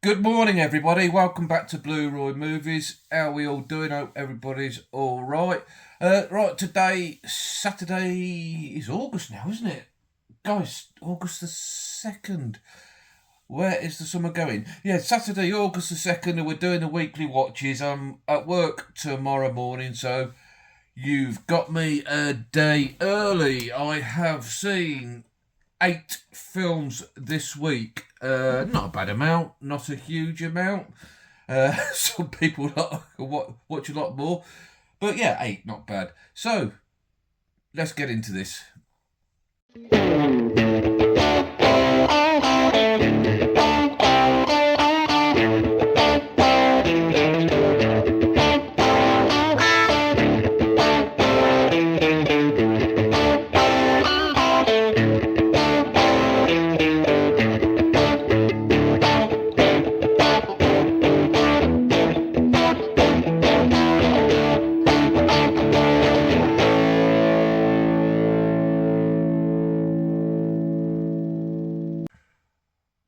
Good morning, everybody. Welcome back to Blu-Roy Movies. How are we all doing? Hope everybody's all right. Right, today, Saturday, is August now, isn't it? Guys, August the 2nd. Where is the summer going? Yeah, Saturday, August the 2nd, and we're doing the weekly watches. I'm at work tomorrow morning, so you've got me a day early. I have seen 8 films this week. Not a bad amount, not a huge amount. Some people watch a lot more. But yeah, 8, not bad. So, let's get into this.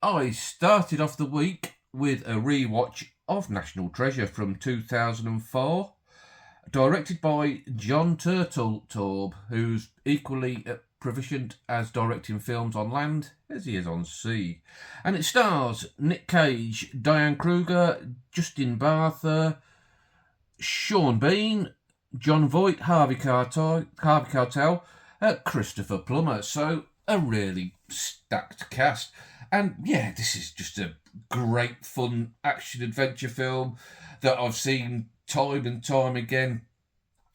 I started off the week with a rewatch of National Treasure from 2004, directed by John Turteltaub, who's equally proficient as directing films on land as he is on sea. And it stars Nick Cage, Diane Kruger, Justin Bartha, Sean Bean, John Voight, Harvey Keitel, Christopher Plummer. So a really stacked cast. And yeah, this is just a great fun action adventure film that I've seen time and time again,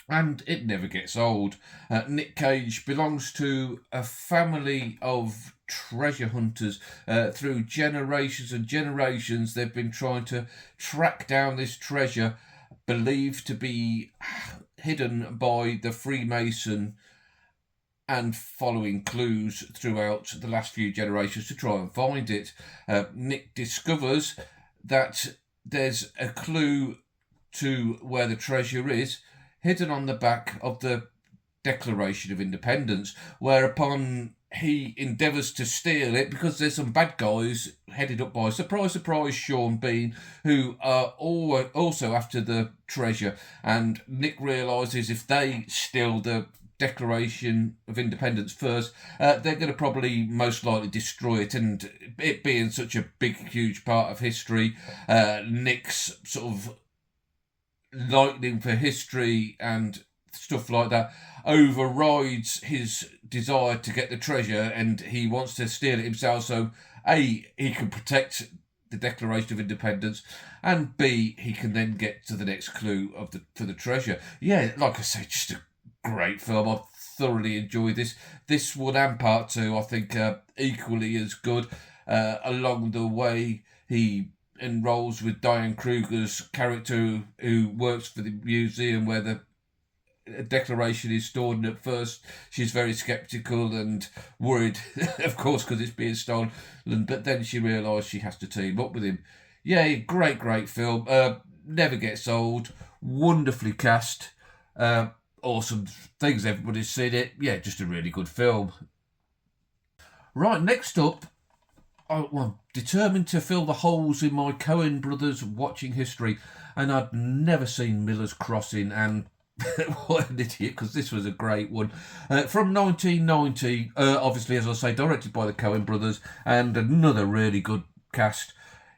and it never gets old. Nick Cage belongs to a family of treasure hunters. Through generations and generations, they've been trying to track down this treasure believed to be hidden by the Freemason, and following clues throughout the last few generations to try and find it. Nick discovers that there's a clue to where the treasure is hidden on the back of the Declaration of Independence, whereupon he endeavours to steal it because there's some bad guys headed up by, surprise, surprise, Sean Bean, who are also after the treasure. And Nick realises if they steal the Declaration of Independence first, they're going to probably most likely destroy it, and it being such a big, huge part of history, Nick's sort of liking for history and stuff like that overrides his desire to get the treasure, and he wants to steal it himself so A, he can protect the Declaration of Independence, and B, he can then get to the next clue for the treasure. Yeah, like I say, just a great film. I thoroughly enjoyed this one, and part two I think equally as good. Along the way, he enrolls with Diane Kruger's character, who works for the museum where the Declaration is stored, and at first she's very sceptical and worried, of course, because it's being stolen, but then she realises she has to team up with him. Yeah, great film. Never gets old. Wonderfully cast. Awesome things, everybody's seen it. Yeah, just a really good film. Right, next up, I'm determined to fill the holes in my Coen brothers watching history, and I'd never seen Miller's Crossing, and what an idiot, because this was a great one. From 1990, obviously, as I say, directed by the Coen brothers, and another really good cast.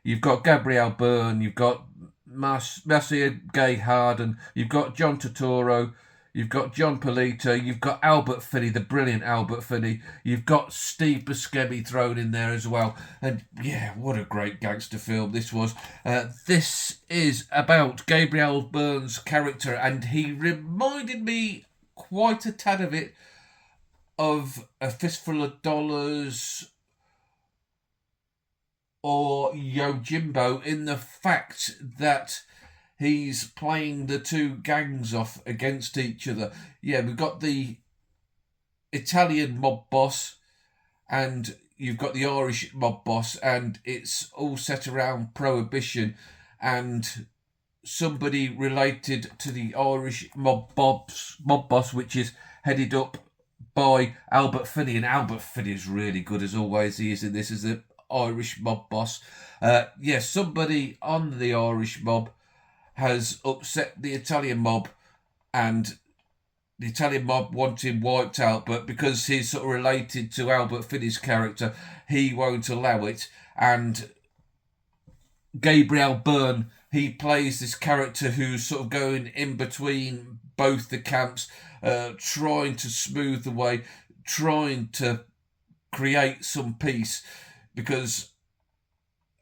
You've got Gabrielle Byrne, you've got Marcia Gay Harden, you've got John Turturro, you've got John Polito, you've got Albert Finney, the brilliant Albert Finney, you've got Steve Buscemi thrown in there as well. And yeah, what a great gangster film this was. This is about Gabriel Byrne's character, and he reminded me quite a tad of it of A Fistful of Dollars or Yojimbo, in the fact that he's playing the two gangs off against each other. Yeah, we've got the Italian mob boss, and you've got the Irish mob boss, and it's all set around prohibition, and somebody related to the Irish mob boss, which is headed up by Albert Finney, and Albert Finney is really good as always. He is in this as the Irish mob boss. Somebody on the Irish mob has upset the Italian mob, and the Italian mob want him wiped out, but because he's sort of related to Albert Finney's character, he won't allow it. And Gabriel Byrne, he plays this character who's sort of going in between both the camps, trying to smooth the way, trying to create some peace, because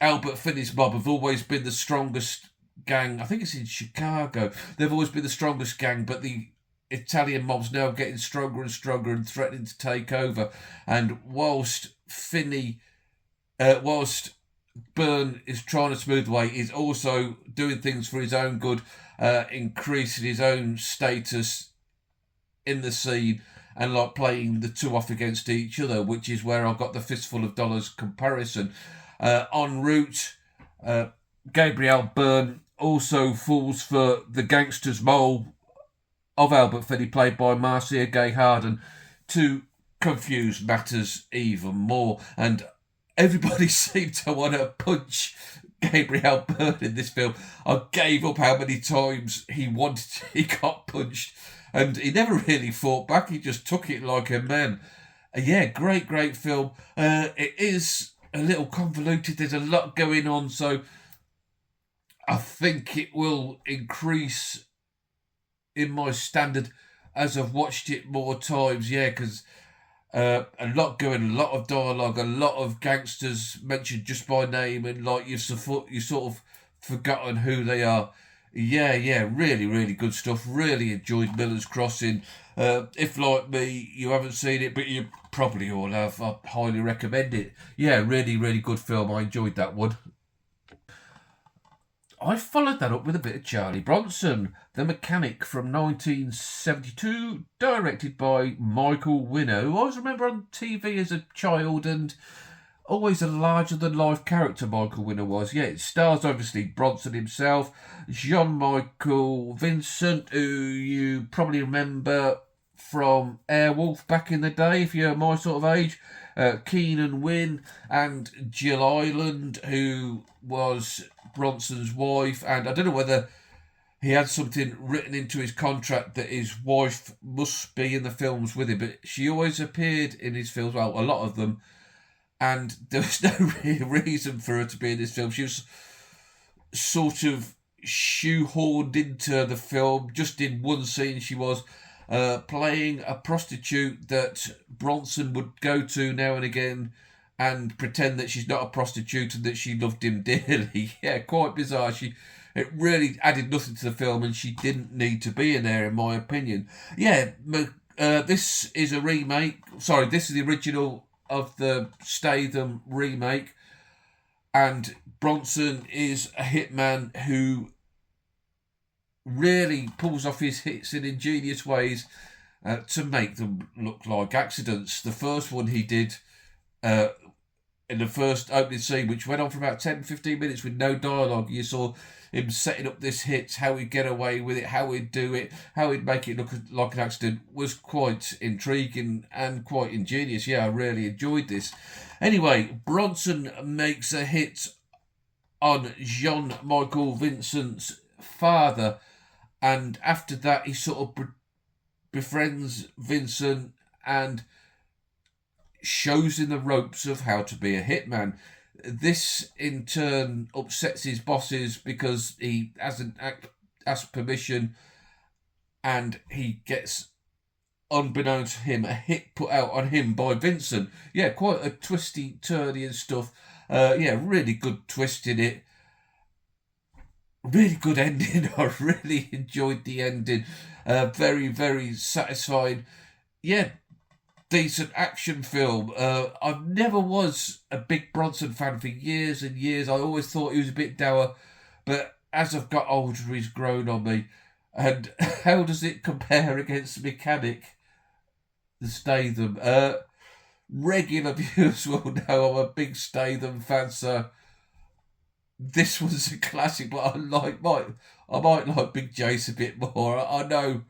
Albert Finney's mob have always been the strongest gang. I think it's in Chicago. They've always been the strongest gang, but the Italian mob's now getting stronger and stronger and threatening to take over. And whilst Byrne is trying to smooth the way, he's also doing things for his own good, increasing his own status in the scene, and like playing the two off against each other, which is where I got the fistful of dollars comparison. En route, Gabriel Byrne also falls for the gangster's mole of Albert Finney, played by Marcia Gay Harden, to confuse matters even more. And everybody seemed to want to punch Gabriel Byrne in this film. I gave up how many times he got punched, and he never really fought back. He just took it like a man. Great film. It is a little convoluted. There's a lot going on, so I think it will increase in my standard as I've watched it more times. Because a lot going, a lot of dialogue, a lot of gangsters mentioned just by name, and like you sort of forgotten who they are. Really, really good stuff. Really enjoyed Miller's Crossing. If, like me, you haven't seen it, but you probably all have, I highly recommend it. Really, really good film. I enjoyed that one. I followed that up with a bit of Charlie Bronson, The Mechanic from 1972, directed by Michael Winner, who I always remember on TV as a child, and always a larger-than-life character Michael Winner was. It stars, obviously, Bronson himself, Jean-Michael Vincent, who you probably remember from Airwolf back in the day, if you're my sort of age, Keenan Wynn, and Jill Ireland, who was Bronson's wife. And I don't know whether he had something written into his contract that his wife must be in the films with him, but she always appeared in his films, well, a lot of them, and there was no real reason for her to be in this film. She was sort of shoehorned into the film. Just in one scene, she was playing a prostitute that Bronson would go to now and again and pretend that she's not a prostitute and that she loved him dearly. Quite bizarre. It really added nothing to the film, and she didn't need to be in there, in my opinion. This is a remake. Sorry, this is the original of the Statham remake, and Bronson is a hitman who really pulls off his hits in ingenious ways to make them look like accidents. The first one he did in the first opening scene, which went on for about 10-15 minutes with no dialogue. You saw him setting up this hit, how he'd get away with it, how he'd do it, how he'd make it look like an accident, was quite intriguing and quite ingenious. I really enjoyed this. Anyway, Bronson makes a hit on Jean-Michael Vincent's father, and after that he sort of befriends Vincent and shows him the ropes of how to be a hitman. This in turn upsets his bosses because he hasn't asked permission, and he gets, unbeknownst to him, a hit put out on him by Vincent. Quite a twisty, turny and stuff. Really good twist in it. Really good ending. I really enjoyed the ending. Very, very satisfying. Decent action film. I never was a big Bronson fan for years and years. I always thought he was a bit dour, but as I've got older, he's grown on me. And how does it compare against Mechanic, the Statham? Regular viewers will know I'm a big Statham fan, so this was a classic, but I might like Big Jace a bit more. I know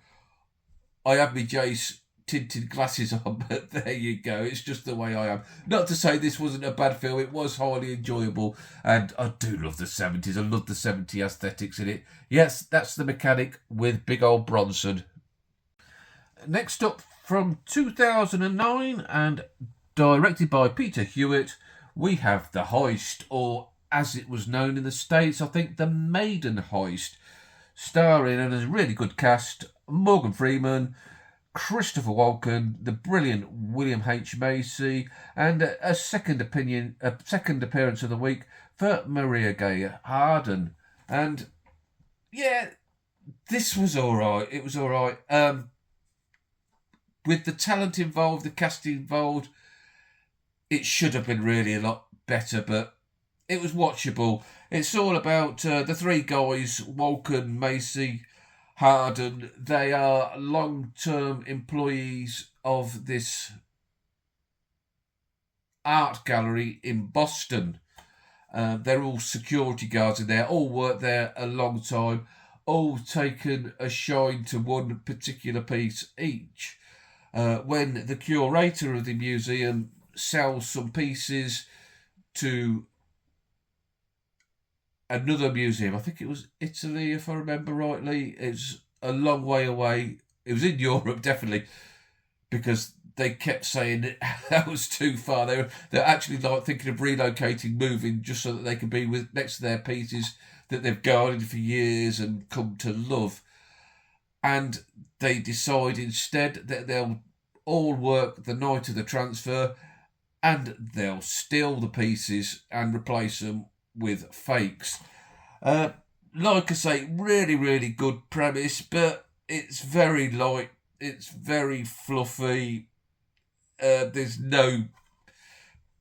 I have my Jace tinted glasses on, but there you go. It's just the way I am. Not to say this wasn't a bad film. It was highly enjoyable, and I do love the 70s. I love the 70s aesthetics in it. Yes, that's The Mechanic with big old Bronson. Next up, from 2009 and directed by Peter Hewitt, we have The Heist, or as it was known in the States, I think The Maiden Heist, starring, and a really good cast, Morgan Freeman, Christopher Walken, the brilliant William H. Macy, and a second appearance of the week for Maria Gay Harden. And yeah, this was all right. It was all right. With the talent involved, the cast involved, it should have been really a lot better, but it was watchable. It's all about the three guys, Walken, Macy, Harden. They are long-term employees of this art gallery in Boston. They're all security guards in there, all worked there a long time, all taken a shine to one particular piece each. When the curator of the museum sells some pieces to another museum, I think it was Italy, if I remember rightly. It's a long way away. It was in Europe, definitely, because they kept saying that was too far. They're actually like thinking of relocating, moving, just so that they can be with next to their pieces that they've guarded for years and come to love. And they decide instead that they'll all work the night of the transfer and they'll steal the pieces and replace them with fakes. Like I say, really, really good premise, but it's very light, it's very fluffy. There's no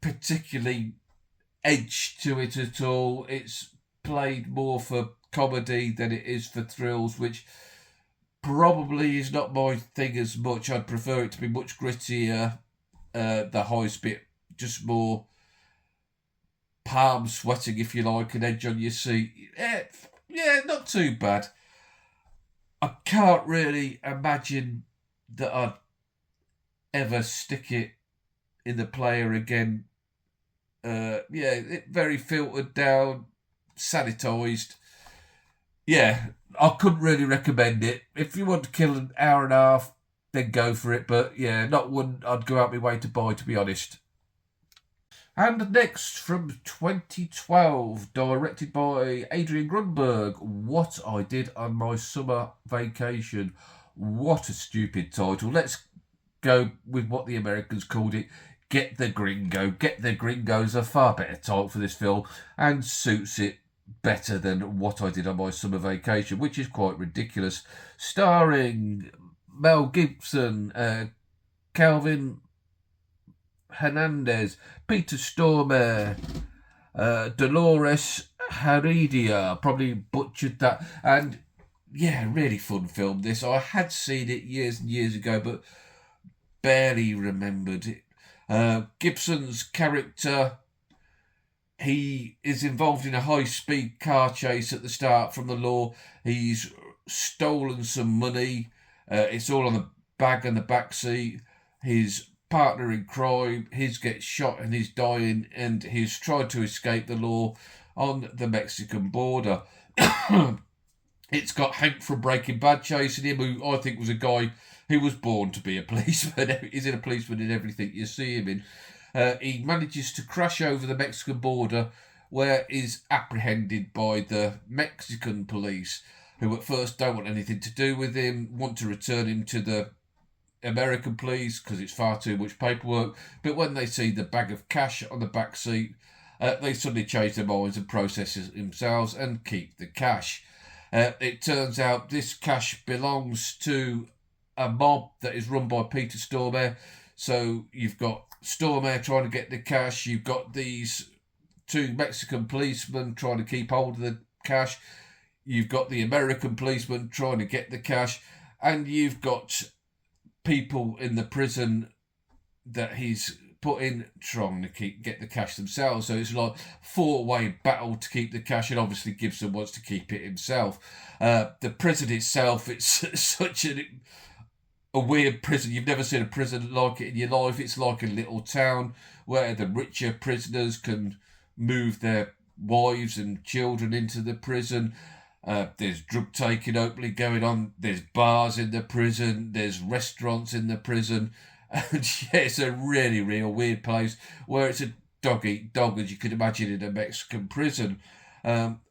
particularly edge to it at all. It's played more for comedy than it is for thrills, which probably is not my thing as much. I'd prefer it to be much grittier. The Heist bit, just more palm sweating, if you like, an edge on your seat. Yeah, not too bad. I can't really imagine that I'd ever stick it in the player again. It very filtered down, sanitised. Yeah, I couldn't really recommend it. If you want to kill an hour and a half, then go for it. But yeah, not one I'd go out my way to buy, to be honest. And next, from 2012, directed by Adrian Grunberg, What I Did on My Summer Vacation. What a stupid title. Let's go with what the Americans called it. Get the Gringo. Get the Gringo is a far better title for this film and suits it better than What I Did on My Summer Vacation, which is quite ridiculous. Starring Mel Gibson, Calvin Hernandez, Peter Stormare, Dolores Heredia, probably butchered that. And yeah, really fun film this. I had seen it years and years ago, but barely remembered it. Gibson's character, he is involved in a high-speed car chase at the start from the law. He's stolen some money. It's all on the bag and the back seat. His partner in crime, his gets shot and he's dying, and he's tried to escape the law on the Mexican border. It's got Hank from Breaking Bad chasing him, who I think was a guy who was born to be a policeman. He's in a policeman in everything you see him in. He manages to crash over the Mexican border, where he's apprehended by the Mexican police, who at first don't want anything to do with him, want to return him to the American police because it's far too much paperwork. But when they see the bag of cash on the back seat, they suddenly change their minds and process it themselves and keep the cash. It turns out this cash belongs to a mob that is run by Peter Stormare. So you've got Stormare trying to get the cash. You've got these two Mexican policemen trying to keep hold of the cash. You've got the American policeman trying to get the cash. And you've got people in the prison that he's put in trying to get the cash themselves. So it's like four-way battle to keep the cash, and obviously Gibson wants to keep it himself. The prison itself, it's such an a weird prison. You've never seen a prison like it in your life. It's like a little town where the richer prisoners can move their wives and children into the prison. There's drug taking openly going on. There's bars in the prison. There's restaurants in the prison. And yeah, it's a really, real weird place where it's a dog eat dog, as you could imagine in a Mexican prison.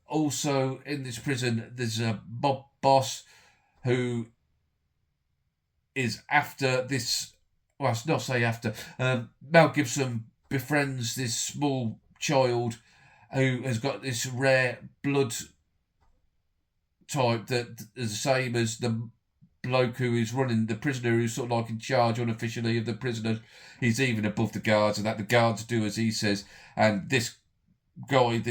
Also, in this prison, there's a mob boss who is after this. Well, it's not say after. Mel Gibson befriends this small child who has got this rare blood type that is the same as the bloke who is running the prisoner, who's sort of like in charge unofficially of the prisoners. He's even above the guards, and that the guards do as he says. And this guy's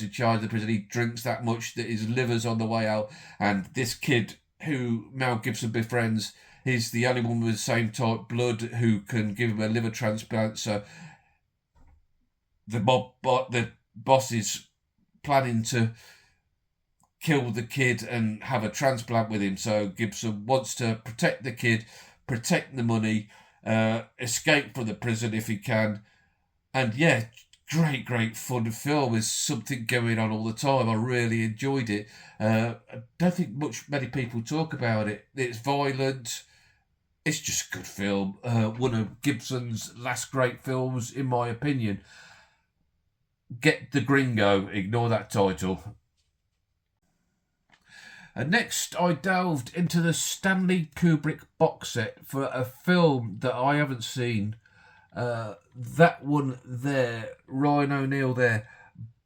in charge of the prison. He drinks that much that his liver's on the way out. And this kid who Mel Gibson befriends, he's the only one with the same type blood who can give him a liver transplant. So the boss is planning to kill the kid and have a transplant with him. So Gibson wants to protect the kid, protect the money, escape from the prison if he can. And yeah, great fun film. There's something going on all the time. I really enjoyed it. I don't think many people talk about it. It's violent. It's just a good film. One of Gibson's last great films, in my opinion. Get the Gringo. Ignore that title. Next, I delved into the Stanley Kubrick box set for a film that I haven't seen. That one there, Ryan ONeal there,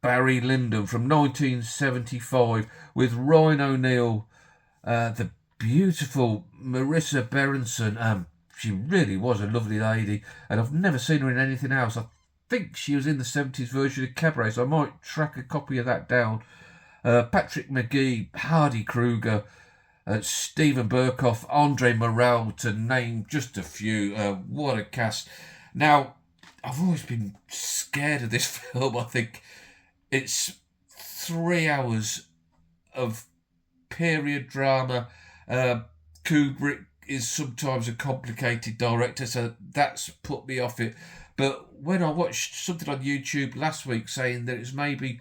Barry Lyndon from 1975, with Ryan ONeal, the beautiful Marissa Berenson. She really was a lovely lady, and I've never seen her in anything else. I think she was in the 70s version of Cabaret, so I might track a copy of that down. Patrick McGee, Hardy Kruger, Stephen Burkoff, Andre Morel, to name just a few. What a cast. Now, I've always been scared of this film. I think it's 3 hours of period drama. Kubrick is sometimes a complicated director, so that's put me off it. But when I watched something on YouTube last week saying that it's maybe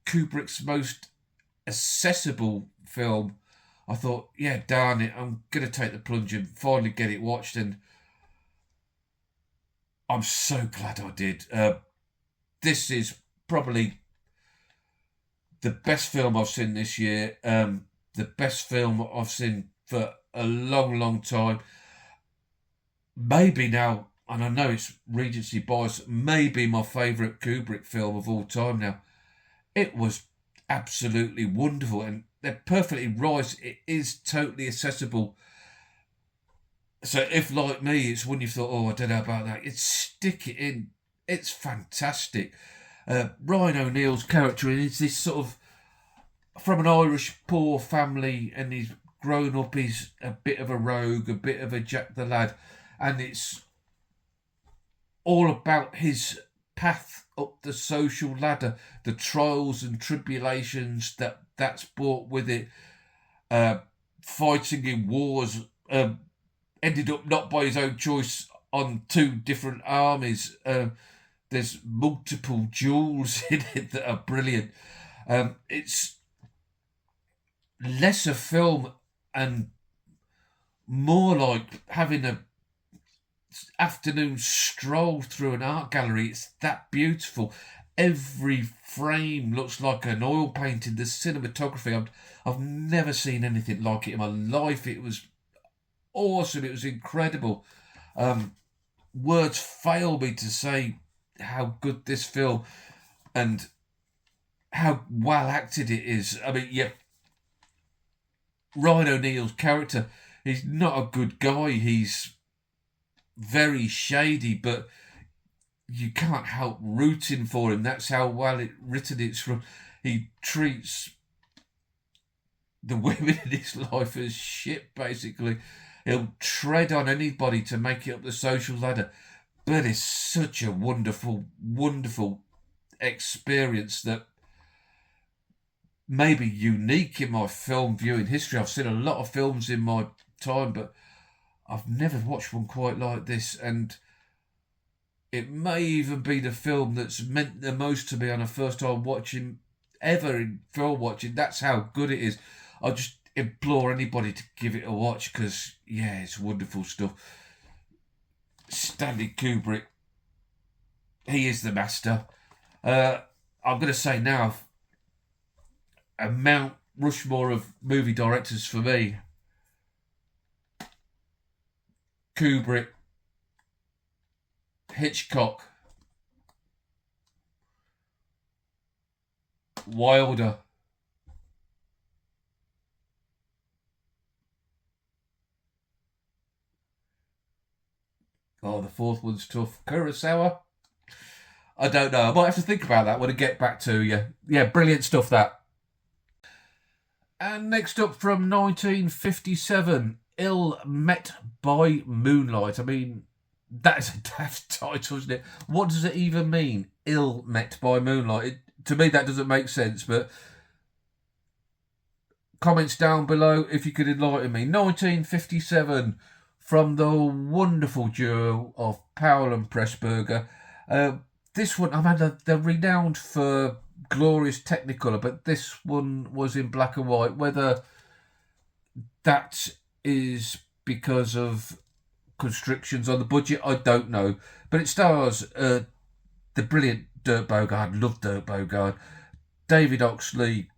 Kubrick's most accessible film, I thought, yeah, darn it, I'm going to take the plunge and finally get it watched, and I'm so glad I did. This is probably the best film I've seen this year, the best film I've seen for a long time. Maybe now, and I know it's Regency bias, maybe my favourite Kubrick film of all time now. It was absolutely wonderful, and they're perfectly right. It is totally accessible. So if, like me, it's when you thought, oh, I don't know about that, you'd stick it in. It's fantastic. Ryan ONeal's character is this sort of, from an Irish poor family, and he's grown up, he's a bit of a rogue, a bit of a Jack the Lad, and it's all about his path up the social ladder, the trials and tribulations that's brought with it, fighting in wars, ended up not by his own choice on two different armies. There's multiple duels in it that are brilliant. It's less a film and more like having a afternoon stroll through an art gallery. It's that beautiful. Every frame looks like an oil painting. The cinematography, I've never seen anything like it in my life. It was awesome. It was incredible. Words fail me to say how good this film and how well acted it is. I mean, yeah, Ryan ONeal's character, he's not a good guy. He's very shady, but you can't help rooting for him. That's how well written it's from. He treats the women in his life as shit, basically. He'll tread on anybody to make it up the social ladder. But it's such a wonderful experience that may be unique in my film viewing history. I've seen a lot of films in my time, but I've never watched one quite like this, and it may even be the film that's meant the most to me on a first time watching ever in film watching. That's how good it is. I just implore anybody to give it a watch because, yeah, it's wonderful stuff. Stanley Kubrick, he is the master. I'm going to say now, a Mount Rushmore of movie directors for me. Kubrick, Hitchcock, Wilder. Oh, the fourth one's tough. Kurosawa? I don't know. I might have to think about that when I get back to you. Yeah, brilliant stuff, that. And next up from 1957, Ill Met by Moonlight. I mean, that's a daft title, isn't it? What does it even mean? Ill Met by Moonlight. To me, that doesn't make sense, but comments down below if you could enlighten me. 1957, from the wonderful duo of Powell and Pressburger. This one, I mean, they're renowned for glorious Technicolor, but this one was in black and white. Whether that is because of constrictions on the budget, I don't know. But it stars the brilliant Dirk Bogarde, love Dirk Bogarde, David Oxley,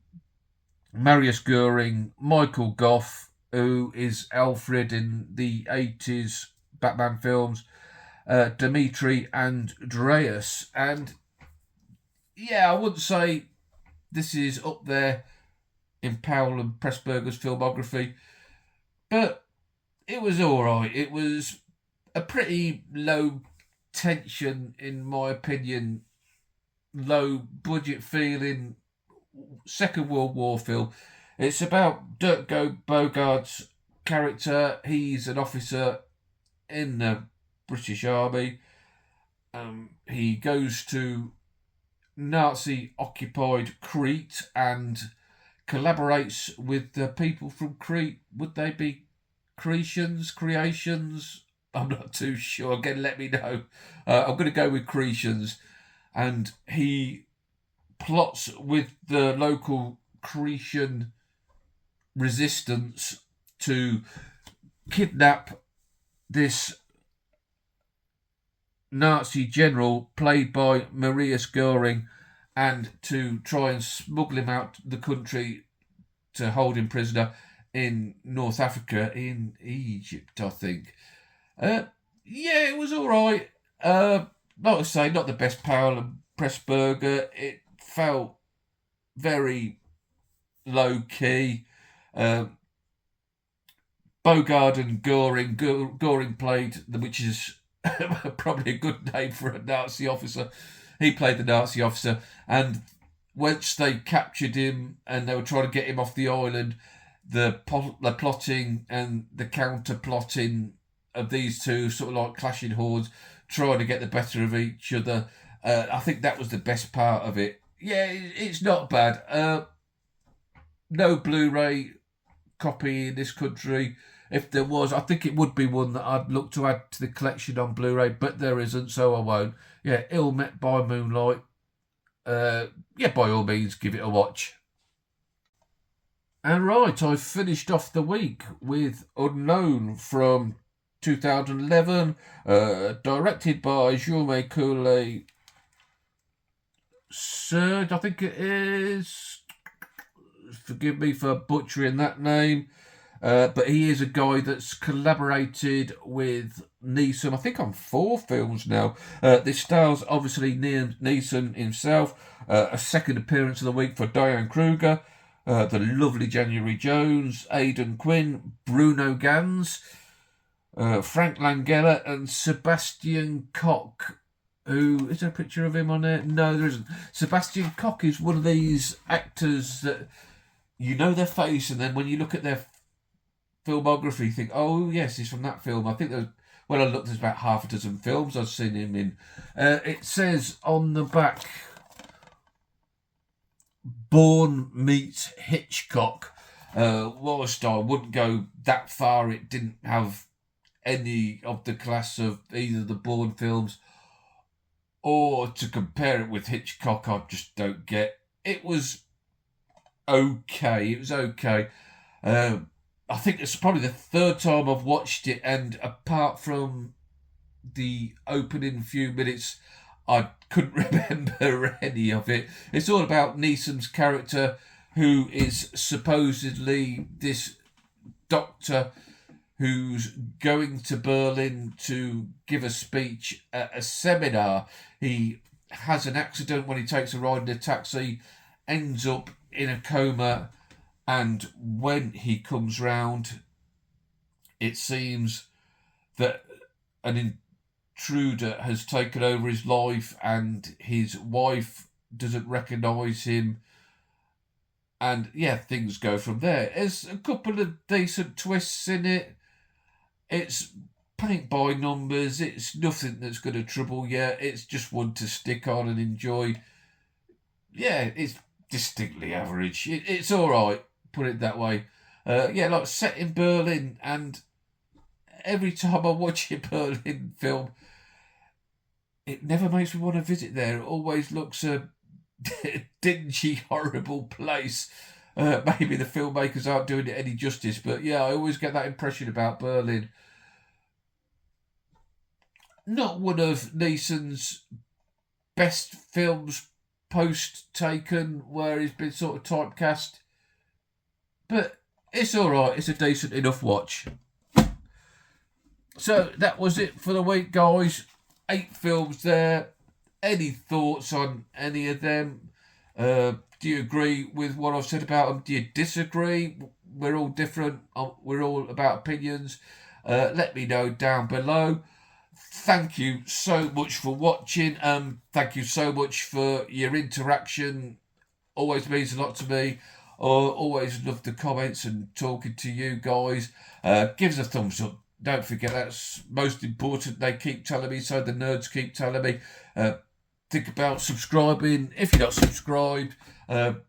Marius Goering, Michael Gough, who is Alfred in the 80s Batman films, Dimitri Andreas. And yeah, I wouldn't say this is up there in Powell and Pressburger's filmography, but it was alright. It was a pretty low tension, in my opinion, low budget feeling Second World War film. It's about Dirk Bogarde's character. He's an officer in the British Army. He goes to Nazi-occupied Crete and collaborates with the people from Crete. Would they be Creations? I'm not too sure. Again, let me know. I'm going to go with Creations. And he plots with the local Cretan resistance to kidnap this Nazi general played by Marius Goering and to try and smuggle him out the country to hold him prisoner in North Africa, in Egypt, I think. Yeah, it was all right. Like I say, not the best Powell and Pressburger. It felt very low key. Bogarde and Goring. Goring played, which is probably a good name for a Nazi officer. He played the Nazi officer, and once they captured him and they were trying to get him off the island, the plotting and the counter plotting of these two sort of like clashing hordes, trying to get the better of each other. I think that was the best part of it. Yeah, it's not bad. No Blu-ray copy in this country. If there was, I think it would be one that I'd look to add to the collection on Blu-ray, but there isn't, so I won't. Yeah, Ill Met by Moonlight. Yeah, by all means, give it a watch. And right, I finished off the week with Unknown from 2011, directed by Jaume Coulet Serge, I think it is. Forgive me for butchering that name. But he is a guy that's collaborated with Neeson, I think on 4 films now. This stars, obviously, Neeson himself. A second appearance of the week for Diane Kruger. The lovely January Jones, Aidan Quinn, Bruno Ganz, Frank Langella, and Sebastian Koch. Who is there a picture of him on there? No, there isn't. Sebastian Koch is one of these actors that you know their face, and then when you look at their filmography, you think, oh yes, he's from that film. I think when I looked, there's about half a dozen films I've seen him in. It says on the back, Bourne meets Hitchcock. Whilst I wouldn't go that far, it didn't have any of the class of either the Bourne films or to compare it with Hitchcock. I just don't get. It was okay. It was okay. I think it's probably the third time I've watched it, and apart from the opening few minutes, I couldn't remember any of it. It's all about Neeson's character, who is supposedly this doctor who's going to Berlin to give a speech at a seminar. He has an accident when he takes a ride in a taxi, ends up in a coma, and when he comes round, it seems that an intruder has taken over his life, and his wife doesn't recognise him. And yeah, things go from there. There's a couple of decent twists in it. It's paint by numbers. It's nothing that's going to trouble you. It's just one to stick on and enjoy. Yeah, it's distinctly average. It's all right, put it that way. Yeah, like set in Berlin, and every time I watch a Berlin film, it never makes me want to visit there. It always looks a dingy, horrible place. Maybe the filmmakers aren't doing it any justice, but yeah, I always get that impression about Berlin. Not one of Neeson's best films post Taken, where he's been sort of typecast, but it's all right. It's a decent enough watch. So that was it for the week, guys. 8 films there. Any thoughts on any of them? Do you agree with what I've said about them? Do you disagree? We're all different. We're all about opinions. Let me know down below. Thank you so much for watching. Thank you so much for your interaction. Always means a lot to me. Always love the comments and talking to you guys. Give us a thumbs up. Don't forget, that's most important. They keep telling me, so the nerds keep telling me. Think about subscribing if you're not subscribed. Have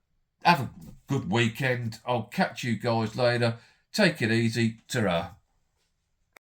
a good weekend. I'll catch you guys later. Take it easy. Ta-ra.